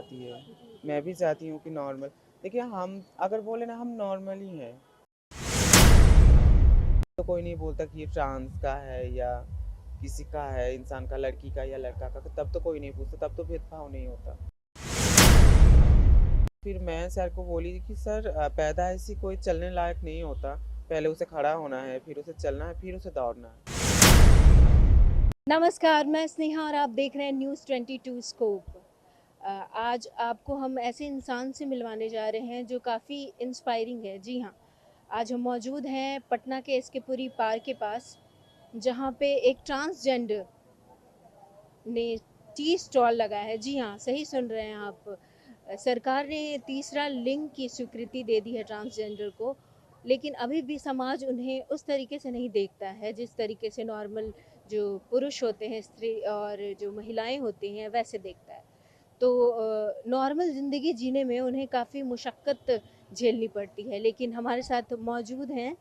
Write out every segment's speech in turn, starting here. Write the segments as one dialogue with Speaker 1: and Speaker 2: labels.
Speaker 1: चाहती है, मैं भी चाहती हूँ कि नॉर्मल। देखिए हम अगर बोले ना हम नॉर्मल ही हैं, तो कोई नहीं बोलता कि ये ट्रांस का है या किसी का है, इंसान का, लड़की का या लड़का का, तब तो कोई नहीं पूछता, तब तो भेदभाव नहीं होता। फिर मैं सर को बोली कि सर पैदा ऐसी कोई चलने लायक नहीं होता, पहले उसे खड़ा होना है, फिर उसे चलना है, फिर उसे दौड़ना है।
Speaker 2: नमस्कार, मैं स्नेहा और आप देख रहे हैं न्यूज़ 22 स्कोप। आज आपको हम ऐसे इंसान से मिलवाने जा रहे हैं जो काफ़ी इंस्पायरिंग है। जी हाँ, आज हम मौजूद हैं पटना के एसके पुरी पार्क के पास, जहाँ पे एक ट्रांसजेंडर ने टी स्टॉल लगाया है। जी हाँ, सही सुन रहे हैं आप। सरकार ने तीसरा लिंग की स्वीकृति दे दी है ट्रांसजेंडर को, लेकिन अभी भी समाज उन्हें उस तरीके से नहीं देखता है जिस तरीके से नॉर्मल जो पुरुष होते हैं, स्त्री और जो महिलाएं होती हैं, वैसे देखता है। तो नॉर्मल ज़िंदगी जीने में उन्हें काफ़ी मुशक्क़त झेलनी पड़ती है। लेकिन हमारे साथ मौजूद हैं,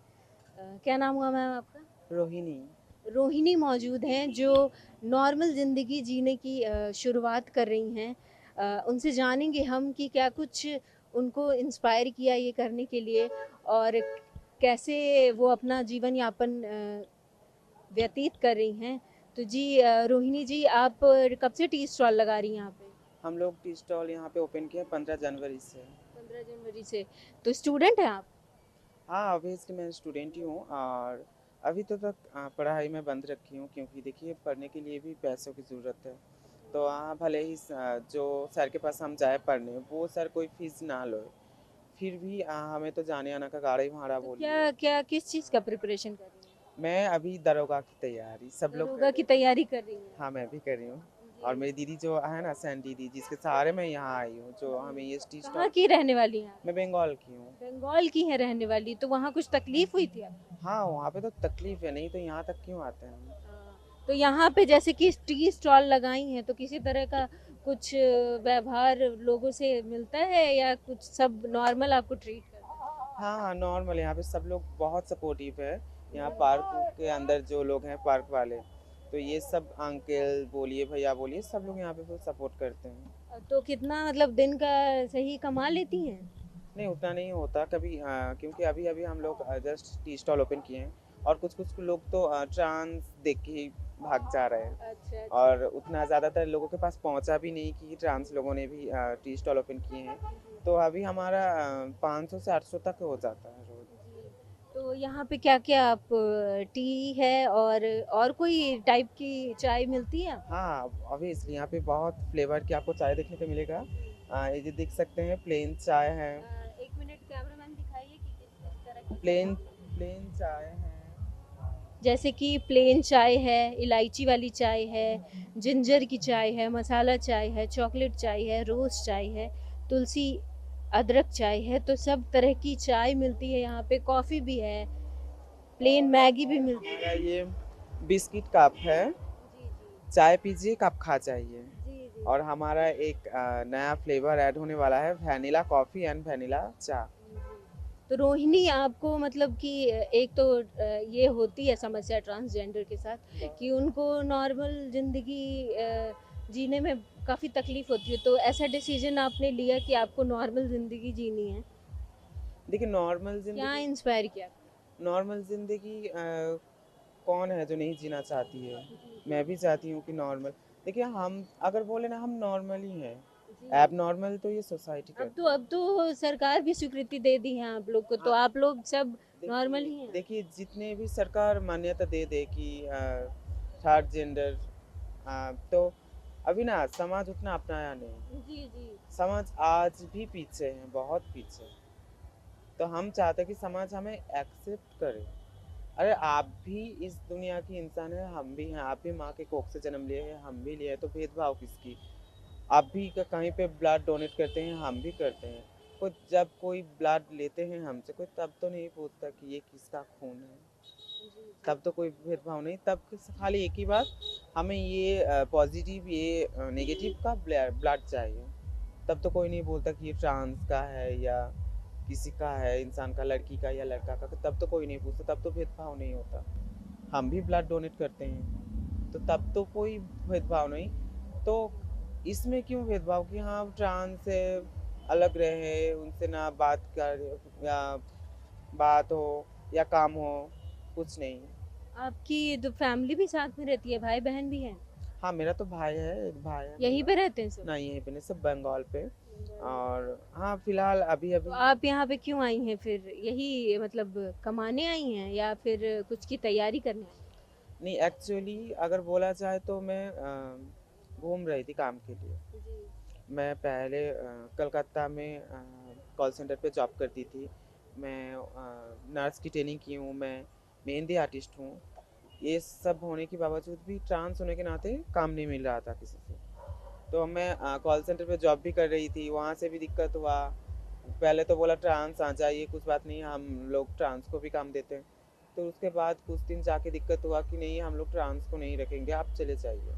Speaker 2: क्या नाम हुआ मैम आपका?
Speaker 1: रोहिणी।
Speaker 2: रोहिणी मौजूद हैं जो नॉर्मल ज़िंदगी जीने की शुरुआत कर रही हैं। उनसे जानेंगे हम कि क्या कुछ उनको इंस्पायर किया ये करने के लिए, और कैसे वो अपना जीवन यापन व्यतीत कर रही हैं। तो जी रोहिणी जी, आप कब से टी स्टॉल लगा रही हैं यहाँ पे?
Speaker 1: हम लोग टी स्टॉल यहाँ पे ओपन किया 15 जनवरी से।
Speaker 2: 15 जनवरी से। तो स्टूडेंट हैं आप?
Speaker 1: हाँ, ऑब्वियसली मैं स्टूडेंट ही हूँ और अभी तो तक पढ़ाई में बंद रखी हूँ, क्योंकि देखिए पढ़ने के लिए भी पैसों की ज़रूरत है। तो हाँ, भले ही जो सर के पास हम जाए पढ़ने, वो सर कोई फीस ना लो, फिर भी हमें तो जाने आने का गाड़ी भाड़ा
Speaker 2: तो
Speaker 1: बोलिए।
Speaker 2: क्या क्या किस चीज़ का प्रिपरेशन कर रही हैं?
Speaker 1: मैं अभी दरोगा की तैयारी, सब लोग कर
Speaker 2: दरोगा
Speaker 1: रहे
Speaker 2: की
Speaker 1: हैं।
Speaker 2: तैयारी कर रही हैं?
Speaker 1: हाँ, मैं भी कर रही हूँ।
Speaker 2: जी।
Speaker 1: और मेरी दीदी जो है ना, सैन दीदी, जिसके सहारे मैं यहाँ आई हूँ, जो हमें ये टी
Speaker 2: कहाँ
Speaker 1: स्टॉल।
Speaker 2: की रहने वाली हैं आप?
Speaker 1: मैं बंगाल की हूँ।
Speaker 2: बंगाल की हैं रहने वाली, तो वहाँ कुछ तकलीफ हुई थी आपको?
Speaker 1: हाँ, वहाँ पे तो तकलीफ है, नहीं तो यहाँ तक क्यों आते हैं हम।
Speaker 2: तो यहाँ पे जैसे कि टी स्टॉल लगाई हैं, तो किसी तरह का कुछ व्यवहार लोगों से मिलता है या कुछ सब नॉर्मल आपको ट्रीट करते
Speaker 1: हाँ हाँ, नॉर्मल, यहाँ पे सब लोग बहुत सपोर्टिव है। यहाँ पार्क के अंदर जो लोग हैं, पार्क वाले, तो ये सब अंकल बोलिए, भैया बोलिए, सब लोग यहाँ पे फुल सपोर्ट करते हैं।
Speaker 2: हैं? तो कितना मतलब दिन का सही कमा लेती हैं?
Speaker 1: नहीं, उतना नहीं होता कभी, क्योंकि अभी अभी हम लोग जस्ट टी स्टॉल ओपन किए हैं, और कुछ कुछ लोग तो ट्रांस देख के ही भाग जा रहे हैं,
Speaker 2: अच्छा अच्छा।
Speaker 1: और उतना ज़्यादातर लोगों के पास पहुंचा भी नहीं कि ट्रांस लोगों ने भी टी स्टॉल ओपन किए हैं। तो अभी हमारा 500 से 800 तक हो जाता है रोज।
Speaker 2: जी। तो यहाँ पे क्या-क्या आप टी है और कोई टाइप की चाय मिलती है आपको?
Speaker 1: हाँ, ऑब्वियसली यहाँ पे बहुत फ्लेवर की आपको चाय देखने को मिलेगा। ये जो देख सकते हैं, प्लेन चाय है।
Speaker 2: 1 मिनट कैमरामैन दिखाइए कि किस तरह की चाय
Speaker 1: प्लेन
Speaker 2: मिलती है।
Speaker 1: प्लेन चाय है।
Speaker 2: जैसे कि प्लेन चाय है, इलायची वाली चाय है, जिंजर की चाय है, मसाला चाय है, चॉकलेट चाय है, रोज़ चाय है, तुलसी अदरक चाय है, तो सब तरह की चाय मिलती है यहाँ पे। कॉफ़ी भी है, प्लेन मैगी भी मिलती
Speaker 1: हमारा
Speaker 2: है।
Speaker 1: ये बिस्किट कप है,
Speaker 2: जी, जी।
Speaker 1: चाय पीजिए कप खा जाइए।
Speaker 2: जी, जी।
Speaker 1: और हमारा एक नया फ्लेवर ऐड होने वाला है, वैनिला कॉफ़ी एंड वैनिला चाय।
Speaker 2: जी। तो रोहिणी, आपको मतलब कि एक तो ये होती है समस्या ट्रांसजेंडर के साथ कि उनको नॉर्मल ज़िंदगी जीने में काफ़ी तकलीफ होती है, तो ऐसा डिसीजन आपने लिया कि आपको नॉर्मल ज़िंदगी जीनी है।
Speaker 1: देखिए नॉर्मल
Speaker 2: क्या
Speaker 1: ज़िंदगी,
Speaker 2: इंस्पायर किया?
Speaker 1: नॉर्मल ज़िंदगी कौन है जो नहीं जीना चाहती है।
Speaker 2: जी
Speaker 1: मैं
Speaker 2: जी।
Speaker 1: भी चाहती हूँ कि नॉर्मल। देखिए हम अगर बोले ना हम नॉर्मल ही हैं,
Speaker 2: जी।
Speaker 1: एब नॉर्मल तो ये सोसाइटी करती है।
Speaker 2: अब तो सरकार भी स्वीकृति दे दी है आप लोग को, तो
Speaker 1: हाँ,
Speaker 2: आप लोग सब नॉर्मल
Speaker 1: देखिए
Speaker 2: ही हैं।
Speaker 1: देखिए जितने भी सरकार मान्यता दे दे कि थर्ड जेंडर, तो अभी ना समाज उतना अपनाया नहीं।
Speaker 2: जी जी।
Speaker 1: समाज आज भी पीछे है, बहुत पीछे। तो हम चाहते हैं कि समाज हमें एक्सेप्ट करे। अरे आप भी इस दुनिया की इंसान है, हम भी हैं, आप भी माँ के कोख से जन्म लिए हैं, हम भी लिए हैं, तो भेदभाव किसकी। आप भी कहीं पे ब्लड डोनेट करते हैं, हम भी करते हैं। कोई जब कोई ब्लड लेते हैं हमसे, कोई तब तो नहीं पूछता कि ये किसका खून है।
Speaker 2: जी जी।
Speaker 1: तब तो कोई भेदभाव नहीं, तब खाली एक ही बात, हमें ये पॉजिटिव, ये नेगेटिव का ब्लड चाहिए। तब तो कोई नहीं बोलता कि ये ट्रांस का है या किसी का है, इंसान का, लड़की का या लड़का का, तब तो कोई नहीं पूछता, तब तो भेदभाव नहीं होता। हम भी ब्लड डोनेट करते हैं, तो तब तो कोई भेदभाव नहीं। तो इसमें क्यों भेदभाव कि हाँ ट्रांस से अलग रहे, उनसे ना बात कर या बात हो या काम हो, कुछ नहीं।
Speaker 2: आपकी तो फैमिली भी साथ में रहती है, भाई-बहन भी हैं?
Speaker 1: हाँ, मेरा तो भाई है, एक भाई है
Speaker 2: यहीं
Speaker 1: मेरा।
Speaker 2: पे रहते हैं सब?
Speaker 1: नहीं, यहीं पे नहीं, सब बंगाल पे।
Speaker 2: बंगाल में।
Speaker 1: और हाँ, फिलहाल
Speaker 2: तो
Speaker 1: अभी-अभी
Speaker 2: आप यहाँ पे क्यों आई हैं फिर? यही मतलब कमाने आई हैं या फिर कुछ की तैयारी करने आई हैं?
Speaker 1: नहीं, एक्चुअली अगर बोला जाए तो मैं घूम रही थी काम के लिए।
Speaker 2: जी।
Speaker 1: मैं पहले कलकत्ता में कॉल सेंटर पे जॉब करती थी। मैं नर्स की ट्रेनिंग की हूँ, मैं मेहंदी आर्टिस्ट हूँ। ये सब होने के बावजूद भी ट्रांस होने के नाते काम नहीं मिल रहा था किसी से। तो मैं कॉल सेंटर पे जॉब भी कर रही थी, वहाँ से भी दिक्कत हुआ। पहले तो बोला ट्रांस आ जाइए, कुछ बात नहीं, हम लोग ट्रांस को भी काम देते हैं। तो उसके बाद कुछ दिन जाके दिक्कत हुआ कि नहीं, हम लोग ट्रांस को नहीं रखेंगे, आप चले जाइए,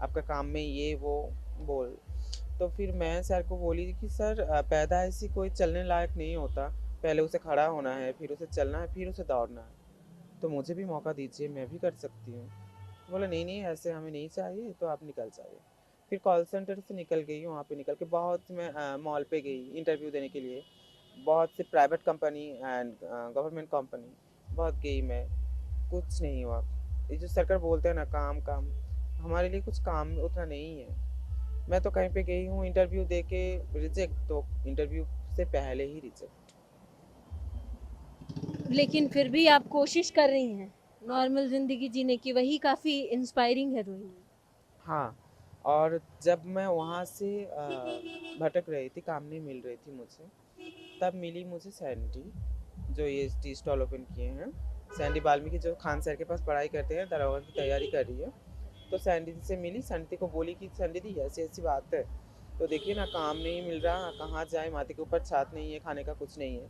Speaker 1: आपका काम में ये वो बोल। तो फिर मैं सर को बोली कि सर पैदा ऐसी कोई चलने लायक नहीं होता, पहले उसे खड़ा होना है, फिर उसे चलना है, फिर उसे दौड़ना है, तो मुझे भी मौका दीजिए, मैं भी कर सकती हूँ। बोला नहीं नहीं, ऐसे हमें नहीं चाहिए, तो आप निकल जाइए। फिर कॉल सेंटर से निकल गई, वहाँ पे निकल के बहुत मैं मॉल पे गई इंटरव्यू देने के लिए, बहुत से private company and government company बहुत गई मैं, कुछ नहीं हुआ। ये जो सरकार बोलते हैं ना काम काम, हमारे लिए कुछ काम उतना नहीं है। मैं तो कहीं पे गई हूँ इंटरव्यू दे के, रिजेक्ट, तो इंटरव्यू से पहले ही रिजेक्ट।
Speaker 2: लेकिन फिर भी आप कोशिश कर रही हैं नॉर्मल ज़िंदगी जीने की, वही काफ़ी इंस्पायरिंग है रोहिणी।
Speaker 1: हाँ, और जब मैं वहाँ से भटक रही थी, काम नहीं मिल रही थी मुझे, तब मिली मुझे सैंडी, जो ये टी स्टॉल ओपन किए हैं। सैंडी बाल्मीकि जो खान सर के पास पढ़ाई करते हैं, दरोगा की तैयारी कर रही है। तो सैंडी से मिली, सैंडी को बोली कि सैंडी दी ऐसी ऐसी बात है, तो देखिए ना काम नहीं मिल रहा, कहाँ जाए, माथे के ऊपर छात नहीं है, खाने का कुछ नहीं है,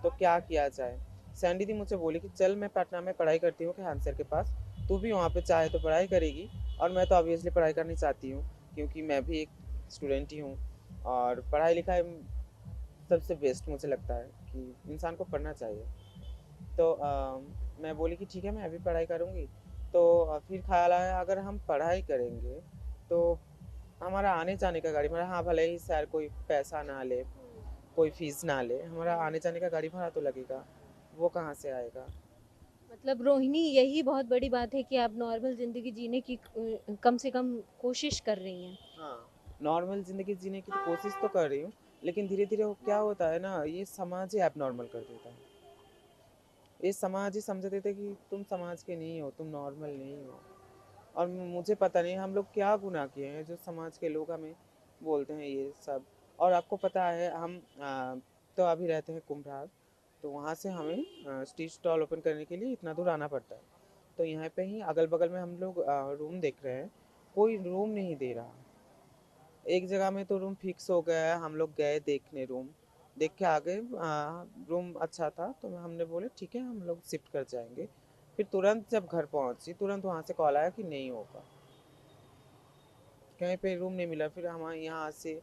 Speaker 1: तो क्या किया जाए। सैंडी दी मुझे बोली कि चल, मैं पटना में पढ़ाई करती हूँ खान सर के पास, तू भी वहाँ पे चाहे तो पढ़ाई करेगी, और मैं तो ऑब्वियसली पढ़ाई करनी चाहती हूँ, क्योंकि मैं भी एक स्टूडेंट ही हूँ। और पढ़ाई लिखाई सबसे बेस्ट मुझे लगता है कि इंसान को पढ़ना चाहिए। तो मैं बोली कि ठीक है, मैं अभी पढ़ाई करूँगी। तो फिर ख्याल आया, अगर हम पढ़ाई करेंगे तो हमारा आने जाने का गाड़ी भाड़ा, हाँ भले ही सर कोई पैसा ना ले, कोई फीस ना ले, हमारा आने जाने का गाड़ी भाड़ा तो लगेगा, वो कहाँ से आएगा।
Speaker 2: मतलब रोहिणी, यही बहुत बड़ी बात है कि आप नॉर्मल ज़िंदगी जीने की कम से कम कोशिश कर रही हैं।
Speaker 1: हाँ, नॉर्मल ज़िंदगी जीने की तो कोशिश तो कर रही हूँ, लेकिन धीरे धीरे वो क्या होता है ना, ये समाज ही ऐप नॉर्मल कर देता है। ये समाज ही समझ देते हैं कि तुम समाज के नहीं हो, तुम नॉर्मल नहीं हो। और मुझे पता नहीं हम लोग क्या गुनाह किए हैं जो समाज के लोग हमें बोलते हैं ये सब। और आपको पता है हम तो अभी रहते हैं कुम्भरार, तो वहाँ से हमें स्ट्रीट स्टॉल ओपन करने के लिए इतना दूर आना पड़ता है। तो यहाँ पे ही अगल बगल में हम लोग रूम देख रहे हैं, कोई रूम नहीं दे रहा। एक जगह में तो रूम फिक्स हो गया है, हम लोग गए देखने, रूम देख के आ गए, रूम अच्छा था, तो हमने बोले ठीक है हम लोग शिफ्ट कर जाएंगे। फिर तुरंत जब घर पहुंची, तुरंत वहाँ से कॉल आया कि नहीं होगा, कहीं पे रूम नहीं मिला। फिर हमारे यहाँ से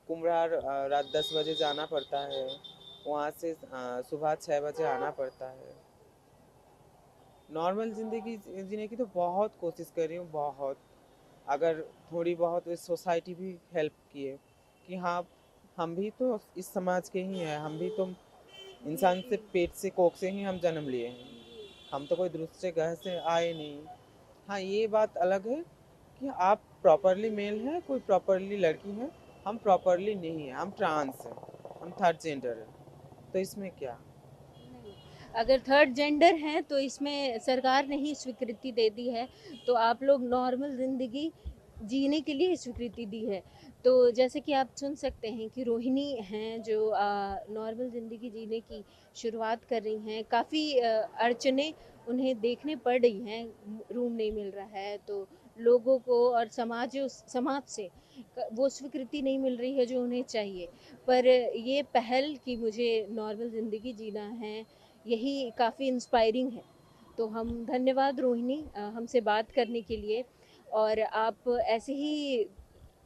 Speaker 1: कुम्भरार रात 10 बजे जाना पड़ता है, वहाँ से सुबह 6 बजे आना पड़ता है। नॉर्मल ज़िंदगी जीने की तो बहुत कोशिश कर रही हूँ, बहुत। अगर थोड़ी बहुत इस सोसाइटी भी हेल्प किए कि हाँ, हम भी तो इस समाज के ही हैं, हम भी तो इंसान से, पेट से, कोख से ही हम जन्म लिए हैं, हम तो कोई दूसरे ग्रह से आए नहीं। हाँ, ये बात अलग है कि आप प्रॉपरली मेल हैं, कोई प्रॉपरली लड़की है, हम प्रॉपरली नहीं हैं, हम ट्रांस हैं, हम थर्ड जेंडर हैं, तो इसमें क्या।
Speaker 2: नहीं, अगर थर्ड जेंडर हैं तो इसमें सरकार ने ही स्वीकृति दे दी है, तो आप लोग नॉर्मल ज़िंदगी जीने के लिए स्वीकृति दी है। तो जैसे कि आप सुन सकते हैं कि रोहिणी हैं जो नॉर्मल ज़िंदगी जीने की शुरुआत कर रही हैं। काफ़ी अड़चनें उन्हें देखने पड़ रही हैं, रूम नहीं मिल रहा है तो लोगों को और समाज से वो स्वीकृति नहीं मिल रही है जो उन्हें चाहिए। पर ये पहल कि मुझे नॉर्मल ज़िंदगी जीना है, यही काफ़ी इंस्पायरिंग है। तो हम धन्यवाद रोहिणी, हमसे बात करने के लिए। और आप ऐसे ही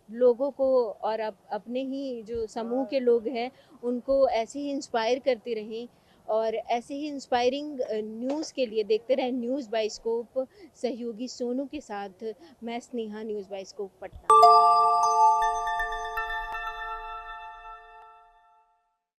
Speaker 2: लोगों को और अपने ही जो समूह के लोग हैं उनको ऐसे ही इंस्पायर करते रहें। और ऐसे ही इंस्पायरिंग न्यूज़ के लिए देखते रहें न्यूज़ बाय स्कोप। सहयोगी सोनू के साथ मैं Sneha, news bye scope Patna.